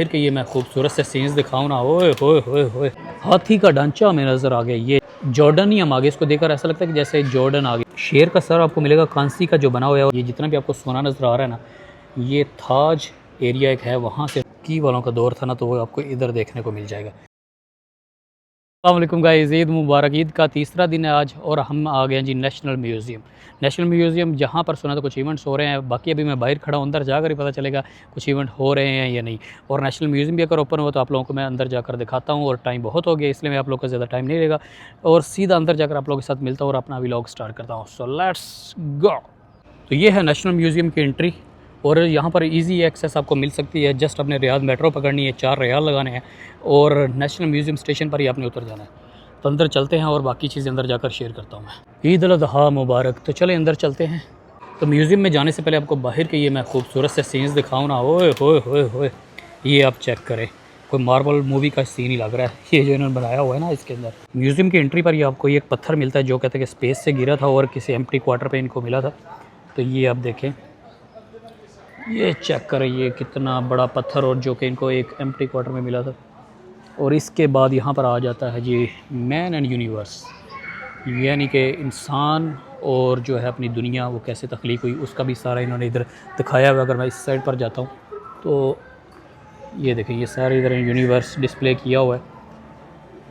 फिर कि ये मैं खूबसूरत से सीन्स दिखाऊँ ना, ओए होए होए होए, हाथी का ढांचा हमें नज़र आ गया। ये जॉर्डन ही हम आगे, इसको देखकर ऐसा लगता है कि जैसे जॉर्डन आ गया। शेर का सर आपको मिलेगा कांसी का जो बना हुआ है। ये जितना भी आपको सोना नज़र आ रहा है ना, ये ताज एरिया एक है, वहाँ से की वालों का दौर था ना, तो वो आपको इधर देखने को मिल जाएगा। अस्सलाम वालेकुम गाइस, ईद मुबारक। ईद का तीसरा दिन है आज और हम आ गए हैं जी नेशनल म्यूज़ियम। नेशनल म्यूज़ियम जहाँ पर सुना तो कुछ इवेंट्स हो रहे हैं, बाकी अभी मैं बाहर खड़ा हूँ, अंदर जाकर ही पता चलेगा कुछ इवेंट हो रहे हैं या नहीं। और नेशनल म्यूज़ियम भी अगर ओपन हो तो आप लोगों को मैं अंदर जाकर दिखाता हूँ, और टाइम बहुत हो गया इसलिए मैं आप लोग का ज़्यादा टाइम नहीं लेगा और सीधा अंदर जाकर आप लोगों के साथ मिलता हूँ और अपना व्लॉग स्टार्ट करता हूँ। So let's go. तो ये है नेशनल म्यूज़ियम की एंट्री और यहाँ पर इजी एक्सेस आपको मिल सकती है। जस्ट अपने रियाद मेट्रो पकड़नी है, 4 रियाल लगाने हैं और नेशनल म्यूज़ियम स्टेशन पर ही आपने उतर जाना है। तो अंदर चलते हैं और बाकी चीज़ें अंदर जाकर शेयर करता हूँ मैं। ईद उल अज़हा मुबारक। तो चले अंदर चलते हैं। तो म्यूज़ियम में जाने से पहले आपको बाहर के ये मैं खूबसूरत से सीन्स दिखाऊँ ना, ओए होए होए होए, ये आप चेक करें, कोई मार्वल मूवी का सीन ही लग रहा है ये जो इन्होंने बनाया हुआ है ना इसके अंदर। म्यूज़ियम की एंट्री पर ही आपको ये एक पत्थर मिलता है जो कहते हैं कि स्पेस से गिरा था और किसी एम्प्टी क्वार्टर पे इनको मिला था। तो ये आप देखें, ये चेक करें, ये कितना बड़ा पत्थर और जो कि इनको एक एम्प्टी क्वार्टर में मिला था। और इसके बाद यहाँ पर आ जाता है जी मैन एंड यूनिवर्स, यानी कि इंसान और जो है अपनी दुनिया वो कैसे तख्लीक हुई, उसका भी सारा इन्होंने इधर दिखाया हुआ। अगर मैं इस साइड पर जाता हूँ तो ये देखें, ये सारे इधर यूनिवर्स डिस्प्ले किया हुआ है।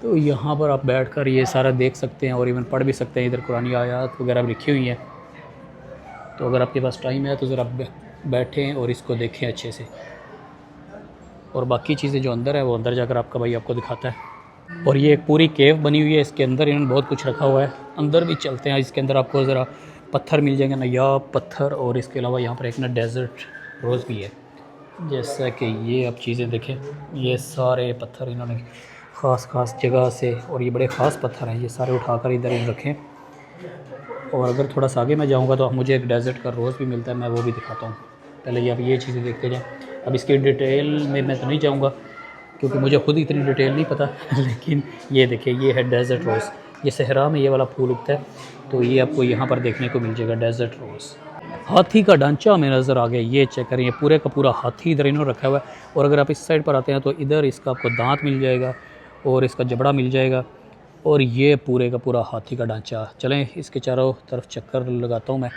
तो यहाँ पर आप बैठकर ये सारा देख सकते हैं और इवन पढ़ भी सकते हैं। इधर कुरानी आयत वगैरह भी लिखी हुई हैं। तो अगर आपके पास टाइम है तो ज़रा बैठें और इसको देखें अच्छे से, और बाकी चीज़ें जो अंदर है वो अंदर जाकर आपका भाई आपको दिखाता है। और ये एक पूरी केव बनी हुई है, इसके अंदर इन्होंने बहुत कुछ रखा हुआ है। अंदर भी चलते हैं। इसके अंदर आपको ज़रा पत्थर मिल जाएंगे, नायाब पत्थर, और इसके अलावा यहाँ पर एक ना डेजर्ट रोज़ भी है। जैसा कि ये आप चीज़ें देखें, ये सारे पत्थर इन्होंने ख़ास जगह से, और ये बड़े ख़ास पत्थर हैं, ये सारे उठाकर इधर इन रखें। और अगर थोड़ा सा आगे मैं जाऊँगा तो मुझे एक डेजर्ट का रोज़ भी मिलता है, मैं वो भी दिखाता हूँ। पहले ये आप ये चीज़ें देखते जाएँ। अब इसकी डिटेल में मैं तो नहीं जाऊँगा क्योंकि मुझे खुद इतनी डिटेल नहीं पता लेकिन ये देखिए, ये है डेजर्ट रोज़। ये सहरा में ये वाला फूल उगता है, तो ये आपको यहाँ पर देखने को मिल जाएगा डेजर्ट रोज़। हाथी का ढांचा हमें नज़र आ गया, ये चेक करें, ये पूरे का पूरा हाथी इधर इन्होंने रखा हुआ है। और अगर आप इस साइड पर आते हैं तो इधर इसका आपको दांत मिल जाएगा और इसका जबड़ा मिल जाएगा, और ये पूरे का पूरा हाथी का ढांचा। चलें इसके चारों तरफ चक्कर लगाता हूँ, मैं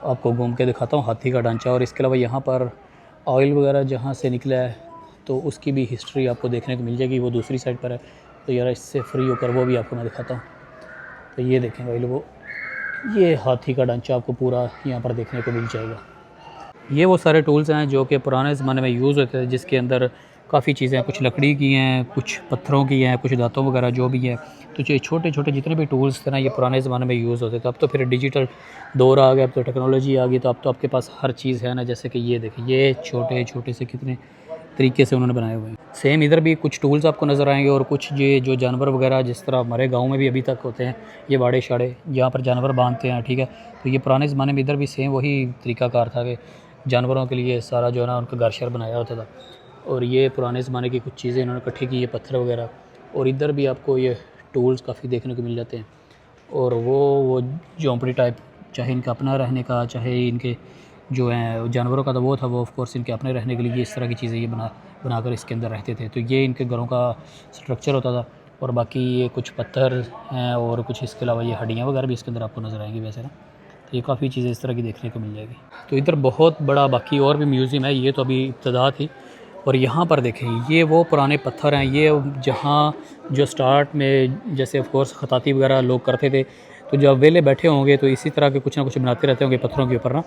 आपको घूम के दिखाता हूँ हाथी का ढांचा। और इसके अलावा यहाँ पर ऑयल वगैरह जहाँ से निकला है तो उसकी भी हिस्ट्री आपको देखने को मिल जाएगी, वो दूसरी साइड पर है। तो यार इससे फ्री होकर वो भी आपको मैं दिखाता हूँ। तो ये देखें भाई लोगों, ये हाथी का ढांचा आपको पूरा यहाँ पर देखने को मिल जाएगा। ये वो सारे टूल्स हैं जो कि पुराने ज़माने में यूज़ होते थे, जिसके अंदर काफ़ी चीज़ें, कुछ लकड़ी की हैं, कुछ पत्थरों की हैं, कुछ दांतों वगैरह जो भी हैं। तो जो छोटे छोटे जितने भी टूल्स थे ना, ये पुराने ज़माने में यूज़ होते थे। अब तो फिर डिजिटल दौर आ गया, अब तो टेक्नोलॉजी आ गई, तो अब तो आपके पास हर चीज़ है ना। जैसे कि ये देखिए, ये छोटे छोटे से कितने तरीके से उन्होंने बनाए हुए हैं। सेम इधर भी कुछ टूल्स आपको नज़र आएंगे, और कुछ ये जो जानवर वगैरह जिस तरह हमारे गांव में भी अभी तक होते हैं, ये बाड़े शाड़े जहाँ पर जानवर बांधते हैं, ठीक है। तो ये पुराने ज़माने में इधर भी सेम वही तरीकाकार था कि जानवरों के लिए सारा जो है ना उनका घर शर बनाया होता था। और ये पुराने ज़माने की कुछ चीज़ें इन्होंने इकट्ठी की, ये पत्थर वगैरह। और इधर भी आपको ये टूल्स काफ़ी देखने को मिल जाते हैं। और वो झोंपड़ी टाइप, चाहे इनका अपना रहने का, चाहे इनके जो हैं जानवरों का, तो वो था, वो ऑफ कोर्स इनके अपने रहने के लिए इस तरह की चीज़ें ये बनाकर इसके अंदर रहते थे। तो ये इनके घरों का स्ट्रक्चर होता था। और बाकी ये कुछ पत्थर हैं और कुछ इसके अलावा ये हड्डियाँ वगैरह भी इसके अंदर आपको नज़र आएंगी वैसे ना। तो ये काफ़ी चीज़ें इस तरह की देखने को मिल जाएगी। तो इधर बहुत बड़ा बाकी और भी म्यूज़ियम है, ये तो अभी इब्तदा थी। और यहाँ पर देखें, ये वो पुराने पत्थर हैं, ये जहाँ जो स्टार्ट में जैसे ऑफ कोर्स खताती वगैरह लोग करते थे, तो जब वेले बैठे होंगे तो इसी तरह के कुछ ना कुछ बनाते रहते होंगे पत्थरों के ऊपर ना।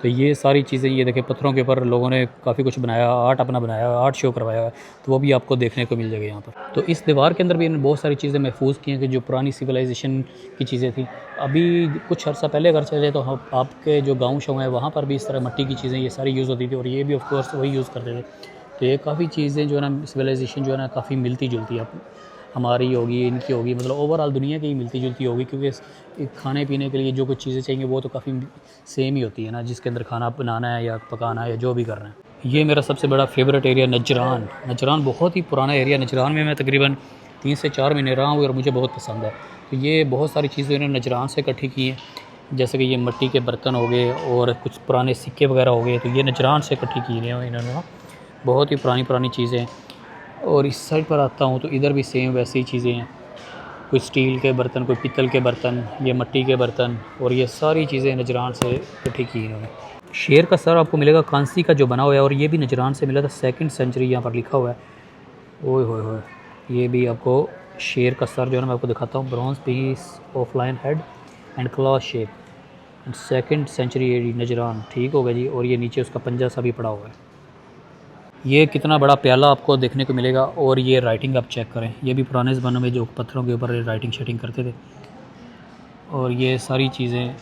तो ये सारी चीज़ें, ये देखें, पत्थरों के ऊपर लोगों ने काफ़ी कुछ बनाया, आर्ट अपना बनाया, आर्ट शो करवाया है। तो वो भी आपको देखने को मिल जाएगा यहाँ पर। तो इस दीवार के अंदर भी इन्होंने बहुत सारी चीज़ें महफूज की हैं कि जो पुरानी सिविलाइजेशन की चीज़ें थी। अभी कुछ अर्सा पहले अगर चले तो हम आपके जो गाँव शो हैं वहाँ पर भी इस तरह मट्टी की चीज़ें ये सारी यूज़ होती थी, और ये भी ऑफ कोर्स वही यूज़ करते थे। तो ये काफ़ी चीज़ें जो है ना, सिविलाइजेशन जो है ना काफ़ी मिलती जुलती है, हमारी होगी, इनकी होगी, मतलब ओवरऑल दुनिया की ही मिलती जुलती होगी। क्योंकि खाने पीने के लिए जो कुछ चीज़ें चाहिए वो तो काफ़ी सेम ही होती है ना, जिसके अंदर खाना बनाना है या पकाना है या जो भी करना है। ये मेरा सबसे बड़ा फेवरेट एरिया नजरान। नजरान बहुत ही पुराना एरिया। नजरान में मैं तकरीबन 3 से 4 महीने रहा हूँ और मुझे बहुत पसंद है। तो ये बहुत सारी चीज़ें इन्होंने नजरान से इकट्ठी की हैं, जैसे कि ये मिट्टी के बर्तन हो गए और कुछ पुराने सिक्के वगैरह हो गए। तो ये नजरान से इकट्ठी की हैं इन्होंने। बहुत ही पुरानी पुरानी चीज़ें हैं। और इस साइड पर आता हूँ तो इधर भी सेम वैसी ही चीज़ें हैं, कोई स्टील के बर्तन, कोई पीतल के बर्तन, ये मिट्टी के बर्तन, और ये सारी चीज़ें नजरान से इकट्ठी की इन्होंने। शेर का सर आपको मिलेगा कांसी का जो बना हुआ है, और ये भी नजरान से मिला था, 2nd सेंचुरी यहाँ पर लिखा हुआ है। ओए होए होए, ये भी आपको शेर का सर जो है ना मैं आपको दिखाता हूँ, bronze piece of lion head and claw shape, 2nd century AD Najran, ठीक होगा जी। और ये नीचे उसका पंजा सा भी पड़ा हुआ है। ये कितना बड़ा प्याला आपको देखने को मिलेगा। और ये राइटिंग आप चेक करें, ये भी पुराने ज़माने में जो पत्थरों के ऊपर राइटिंग शेटिंग करते थे। और ये सारी चीज़ें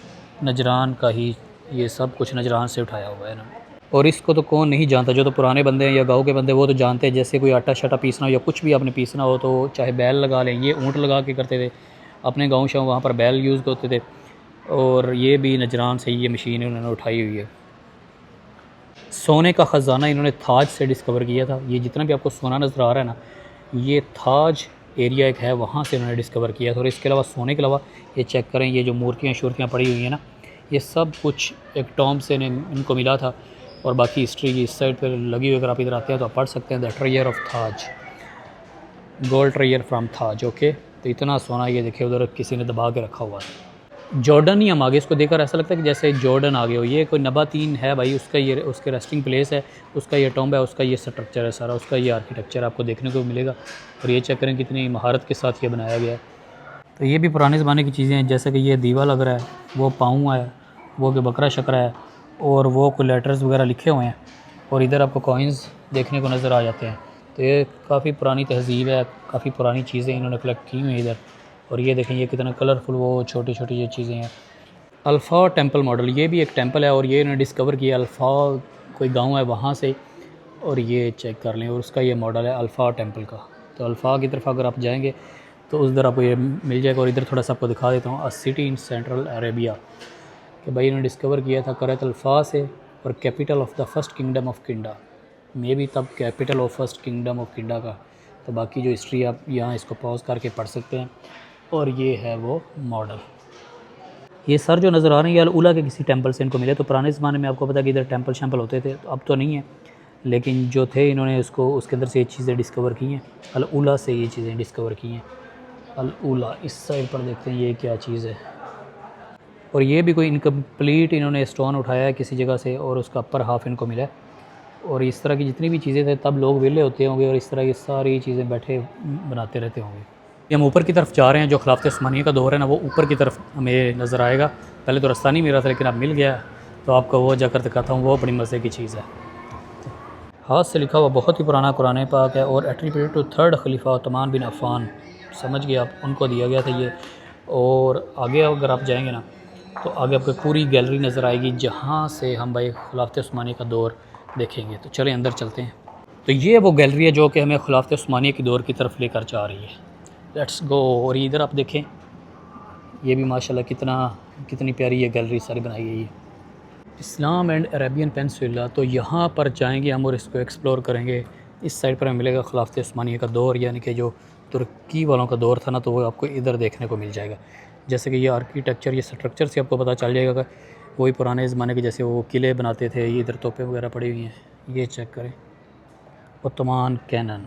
नजरान का ही, ये सब कुछ नजरान से उठाया हुआ है ना। और इसको तो कौन नहीं जानता, जो तो पुराने बंदे हैं या गांव के बंदे वो तो जानते हैं। जैसे कोई आटा शाटा पीसना हो या कुछ भी आपने पीसना हो तो चाहे बैल लगा लें, ये ऊँट लगा के करते थे अपने गाँव शाँव, वहाँ पर बैल यूज़ होते थे। और ये भी नजरान से ये मशीन उन्होंने उठाई हुई है। सोने का ख़जाना इन्होंने थाज से डिस्कवर किया था। ये जितना भी आपको सोना नज़र आ रहा है ना, ये थाज एरिया एक है, वहाँ से उन्होंने डिस्कवर किया था। और इसके अलावा सोने के अलावा ये चेक करें, ये जो मूर्तियाँ शूर्तियाँ पड़ी हुई हैं ना, ये सब कुछ एक टॉम से इनको मिला था। और बाकी हिस्ट्री की इस साइड पर लगी हुई, अगर आप इधर आते हैं तो आप पढ़ सकते हैं, the treasure of Thaj, gold treasure from Thaj. Okay, तो इतना सोना ये देखिए उधर किसी ने दबा के रखा हुआ है। जॉर्डन ही हम आगे, इसको देखकर ऐसा लगता है कि जैसे जॉर्डन आगे हो। ये कोई नबातीन है भाई, उसका ये उसके रेस्टिंग प्लेस है, उसका ये टॉम्ब है, उसका ये स्ट्रक्चर है सारा, उसका ये आर्किटेक्चर आपको देखने को मिलेगा। और ये चेक करें कितनी महारत के साथ ये बनाया गया है। तो ये भी पुराने ज़माने की चीज़ें हैं, जैसे कि ये दीवा लग रहा है, वो पाँव है, वो कि बकरा शकरा है, और वो कोई लेटर्स वगैरह लिखे हुए हैं। और इधर आपको कॉइन्स देखने को नज़र आ जाते हैं। तो ये काफ़ी पुरानी तहज़ीब है, काफ़ी पुरानी चीज़ें इन्होंने कलेक्ट की हुई हैं इधर। और ये देखें ये कितना कलरफुल वो छोटी छोटी ये चीज़ें हैं। अल्फ़ा टेंपल मॉडल, ये भी एक टेंपल है, और ये इन्होंने डिस्कवर किया अल्फ़ा कोई गांव है वहाँ से। और ये चेक कर लें, और उसका ये मॉडल है अल्फ़ा टेंपल का। तो अल्फ़ा की तरफ अगर आप जाएंगे तो उस तरह आपको ये मिल जाएगा। और इधर थोड़ा सा आपको दिखा देता हूँ, अ सिटी इन सेंट्रल अरेबिया, कि भाई इन्होंने डिस्कवर किया था करत अल्फ़ा से, और capital of the first kingdom of Kinda, मे भी तब capital of first kingdom of Kinda का। तो बाकी जो हिस्ट्री आप यहाँ इसको पॉज करके पढ़ सकते हैं। और ये है वो मॉडल। ये सर जो नज़र आ रहे हैं ये अल-उला के किसी टेंपल से इनको मिले। तो पुराने ज़माने में आपको पता है कि इधर टेंपल शैम्पल होते थे, तो अब तो नहीं है, लेकिन जो थे इन्होंने उसको उसके अंदर से ये चीज़ें डिस्कवर की हैं, अल-उला से ये चीज़ें डिस्कवर की हैं। अल-उला इस साइड पर देखते हैं ये क्या चीज़ है। और ये भी कोई इनकम्प्लीट इन्होंने स्टोन उठाया है किसी जगह से, और उसका अपर हाफ इनको मिला है। और इस तरह की जितनी भी चीज़ें थे तब लोग वेले होते होंगे, और इस तरह की सारी चीज़ें बैठे बनाते रहते होंगे। हम ऊपर की तरफ जा रहे हैं, जो खिलाफत उस्मानिया का दौर है ना, वो ऊपर की तरफ हमें नज़र आएगा। पहले तो रास्ता नहीं मिल रहा था, लेकिन अब मिल गया, तो आपको वो जाकर दिखाता हूँ, वो बड़ी मज़े की चीज़ है। हाथ से लिखा हुआ बहुत ही पुराना कुरान पाक है, और एट्रीब्यूटेड टू 3rd खलीफा उस्मान बिन अफ़ान, समझ गए आप, उनको दिया गया था ये। और आगे अगर आप जाएंगे ना तो आगे आपको पूरी गैलरी नज़र आएगी, जहाँ से हम भाई खिलाफत उस्मानिया का दौर देखेंगे। तो चलें अंदर चलते हैं। तो ये वो गैलरी है जो कि हमें खिलाफत उस्मानिया की दौर की तरफ लेकर जा रही है। Let's go. और इधर आप देखें, ये भी माशाल्लाह कितनी प्यारी ये गैलरी सारी बनाई गई है। इस्लाम एंड अरेबियन पेनिनसुला, तो यहाँ पर जाएंगे हम और इसको एक्सप्लोर करेंगे। इस साइड पर हमें मिलेगा खिलाफत उस्मानिया का दौर, यानी कि जो तुर्की वालों का दौर था ना, तो वो आपको इधर देखने को मिल जाएगा। जैसे कि ये आर्किटेक्चर, ये स्ट्रक्चर से आपको पता चल जाएगा वही पुराने ज़माने के, जैसे वो किले बनाते थे। ये इधर तोपें वगैरह पड़ी हुई हैं, ये चेक करें, ओटोमन कैनन।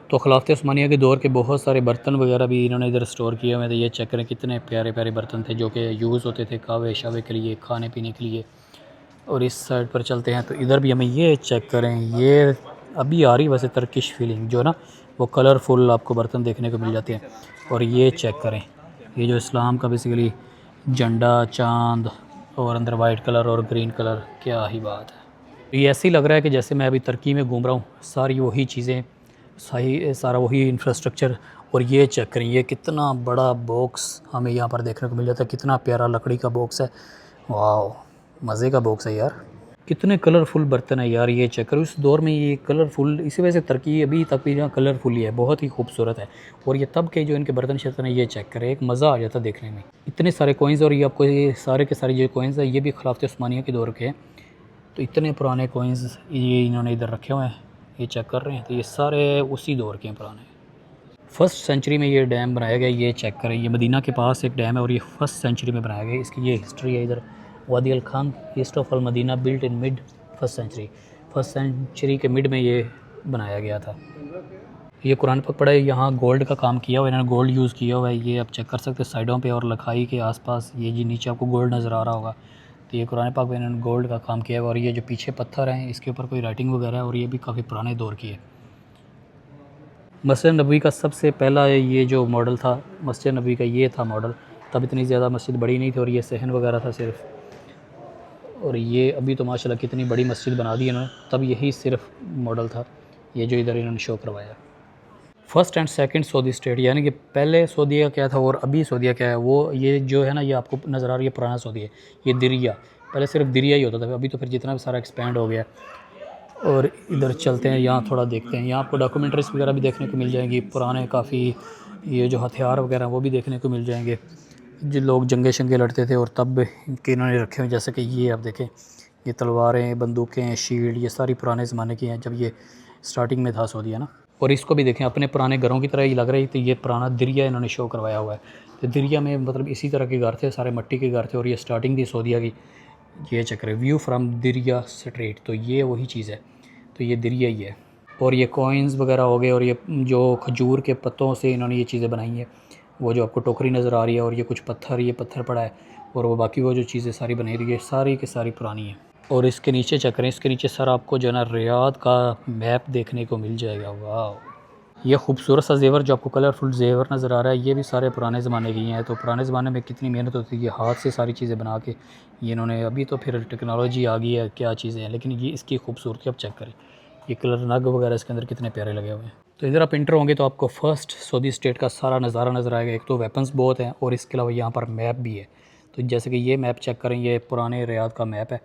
तो खिलाफत उस्मानिया के दौर के बहुत सारे बर्तन वगैरह भी इन्होंने इधर स्टोर किए हुए थे। ये चेक करें कितने प्यारे प्यारे बर्तन थे, जो कि यूज़ होते थे कावे शावे के लिए, खाने पीने के लिए। और इस साइड पर चलते हैं तो इधर भी हमें ये चेक करें, ये अभी आ रही वैसे तर्किश फीलिंग, जो ना वो कलरफुल आपको बर्तन देखने को मिल जाते हैं। और ये चेक करें, ये जो इस्लाम का बेसिकली झंडा, चाँद, और अंदर वाइट कलर और ग्रीन कलर, क्या ही बात है। ये ऐसे ही लग रहा है कि जैसे मैं अभी तुर्की में घूम रहा हूँ, सारी वही चीज़ें, सारा वही इंफ्रास्ट्रक्चर। और ये चेक करें, ये कितना बड़ा बॉक्स हमें यहाँ पर देखने को मिल जाता है, कितना प्यारा लकड़ी का बॉक्स है। वाह, मज़े का बॉक्स है यार, कितने कलरफुल बर्तन है यार। ये चेक करो, उस दौर में ये कलरफुल, इसी वजह से तुर्की अभी तक भी यहाँ कलरफुल ही है, बहुत ही खूबसूरत है। और ये तब के जो इनके बर्तन शर्तन है, ये चेक करें, एक मज़ा आ जाता देखने में, इतने सारे कॉइन्स। और ये आपको ये सारे के सारे जो कॉइन्स है, ये भी खिलाफत उस्मानिया के दौर के हैं। तो इतने पुराने कॉइन्स ये इन्होंने इधर रखे हुए हैं, ये चेक कर रहे हैं। तो ये सारे उसी दौर के हैं पुराने। 1st सेंचुरी में ये डैम बनाया गया, ये चेक करें, ये मदीना के पास एक डैम है, और ये 1st सेंचुरी में बनाया गया। इसकी ये हिस्ट्री है, इधर Wadi al Khan east of al Madina built in mid 1st सेंचुरी। फर्स्ट सेंचुरी के मिड में ये बनाया गया था। ये कुरान पाक पड़ा है, यहाँ गोल्ड का काम किया हुआ है, इन्होंने गोल्ड यूज़ किया हुआ है। ये आप चेक कर सकते हैं साइडों पे और लखाई के आसपास, ये जी नीचे आपको गोल्ड नज़र आ रहा होगा। तो ये कुरान पाक में इन्होंने गोल्ड का काम किया है। और ये जो पीछे पत्थर हैं इसके ऊपर कोई राइटिंग वगैरह है और ये भी काफ़ी पुराने दौर की है। मस्जिद नबवी का सबसे पहला ये जो मॉडल था मस्जिद नबवी का, ये था मॉडल। तब इतनी ज़्यादा मस्जिद बड़ी नहीं थी और ये सहन वगैरह था सिर्फ। और ये अभी तो माशाल्लाह कितनी बड़ी मस्जिद बना दी इन्होंने, तब यही सिर्फ मॉडल था ये जो इधर इन्होंने शो करवाया। First and second Saudi state, यानी कि पहले सऊदीया क्या था और अभी सऊदीया क्या है, वो ये जो है ना, ये आपको नज़र आ रही है पुराना सऊदी है। ये दिरिया, पहले सिर्फ दिरिया ही होता था, अभी तो फिर जितना भी सारा एक्सपेंड हो गया। और इधर चलते हैं, यहाँ थोड़ा देखते हैं। यहाँ आपको डॉक्यूमेंट्रीज वगैरह भी देखने को मिल जाएंगी, पुराने काफ़ी ये जो हथियार वगैरह वो भी देखने को मिल जाएंगे, जो लोग जंगे शंगे लड़ते थे और तब के इन्होंने रखे हुए। जैसे कि ये आप देखें, ये तलवारें, बंदूकें, शील्ड, ये सारी पुराने ज़माने की हैं, जब ये स्टार्टिंग में था सऊदीया ना। और इसको भी देखें, अपने पुराने घरों की तरह ही लग रही थी। ये पुराना दिरिया इन्होंने शो करवाया हुआ है। तो दिरिया में मतलब इसी तरह के घर थे, सारे मट्टी के घर थे और ये स्टार्टिंग थी सऊदीया की। ये चेक करें, व्यू फ्राम दिरिया स्ट्रीट, तो ये वही चीज़ है। तो ये दिरिया ही है। और ये कॉइन्स वगैरह हो गए और ये जो खजूर के पत्तों से इन्होंने ये चीज़ें बनाई हैं। वो जो आपको टोकरी नज़र आ रही है और ये कुछ पत्थर, ये पत्थर पड़ा है और वो बाकी वो जो चीज़ें सारी बनी रही है सारी की सारी पुरानी है। और इसके नीचे चेक करें, इसके नीचे सर आपको जो है ना रियाद का मैप देखने को मिल जाएगा। वाह, ये खूबसूरत सा जेवर जो आपको कलरफुल जेवर नज़र आ रहा है, ये भी सारे पुराने ज़माने की हैं। तो पुराने ज़माने में कितनी मेहनत होती थी, हाथ से सारी चीज़ें बना के ये इन्होंने, अभी तो फिर टेक्नोलॉजी आ गई है, क्या चीज़ें हैं, लेकिन ये इसकी खूबसूरती आप चेक करें। ये कलर नग वगैरह इसके अंदर कितने प्यारे लगे हुए हैं। तो इधर आप इंटर होंगे तो आपको फ़र्स्ट सऊदी स्टेट का सारा नज़ारा नज़र आएगा। एक तो वेपन्स बहुत हैं और इसके अलावा यहाँ पर मैप भी है। तो जैसे कि ये मैप चेक करें, ये पुराने रियाद का मैप है।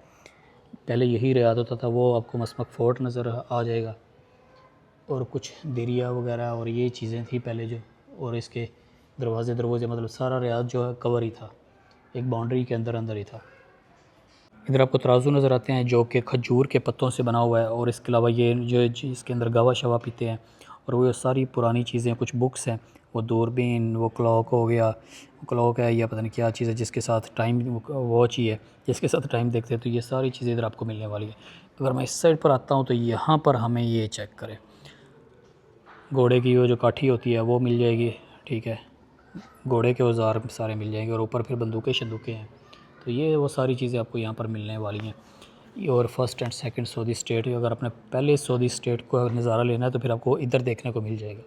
पहले यही रियाद होता था, वो आपको मसमक फ़ोर्ट नज़र आ जाएगा और कुछ दिरिया वगैरह और ये चीज़ें थी पहले जो। और इसके दरवाज़े मतलब सारा रियाद जो है कवर ही था, एक बाउंड्री के अंदर अंदर ही था। इधर आपको तराजू नज़र आते हैं जो कि खजूर के पत्तों से बना हुआ है। और इसके अलावा ये जो इसके अंदर गावा शवा पीते हैं और वो सारी पुरानी चीज़ें, कुछ बुक्स हैं, वो दूरबीन, वो क्लॉक हो गया, क्लॉक है या पता नहीं क्या चीज़ है जिसके साथ टाइम, वॉच ही है जिसके साथ टाइम देखते हैं। तो ये सारी चीज़ें इधर आपको मिलने वाली है। अगर मैं इस साइड पर आता हूँ तो यहाँ पर हमें ये चेक करें, घोड़े की वो जो काठी होती है वो मिल जाएगी, ठीक है, घोड़े के औजार सारे मिल जाएंगे और ऊपर फिर बंदूकें शंदूकें हैं। तो ये वो सारी चीज़ें आपको यहाँ पर मिलने वाली हैं। और first and second Saudi state, अगर आपने पहले सऊदी स्टेट को नज़ारा लेना है तो फिर आपको इधर देखने को मिल जाएगा।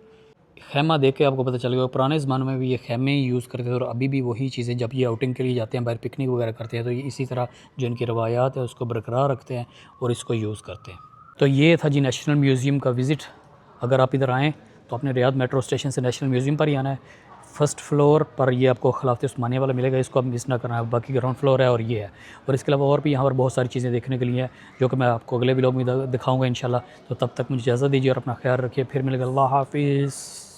खैमा देख के आपको पता चलेगा पुराने ज़माने में भी ये खैमे ही यूज़ करते थे और अभी भी वही चीज़ें, जब ये आउटिंग के लिए जाते हैं, बाहर पिकनिक वगैरह करते हैं, तो ये इसी तरह जो इनकी रवायात है उसको बरकरार रखते हैं और इसको यूज़ करते हैं। तो ये था जी नेशनल म्यूज़ियम का विज़िट। अगर आप इधर आएँ तो अपने रियाद मेट्रो स्टेशन से नेशनल म्यूज़ियम पर ही आना है। फर्स्ट फ्लोर पर ये आपको खिलाफत उस्मानिया वाला मिलेगा, इसको आप मिस ना करना है। बाकी ग्राउंड फ्लोर है और ये है। और इसके अलावा और भी यहाँ पर बहुत सारी चीज़ें देखने के लिए हैं जो कि मैं आपको अगले व्लॉग में दिखाऊंगा इंशाल्लाह। तो तब तक मुझे इजाज़त दीजिए और अपना ख्याल रखिए। फिर मिलेगा। अल्लाह हाफिज़।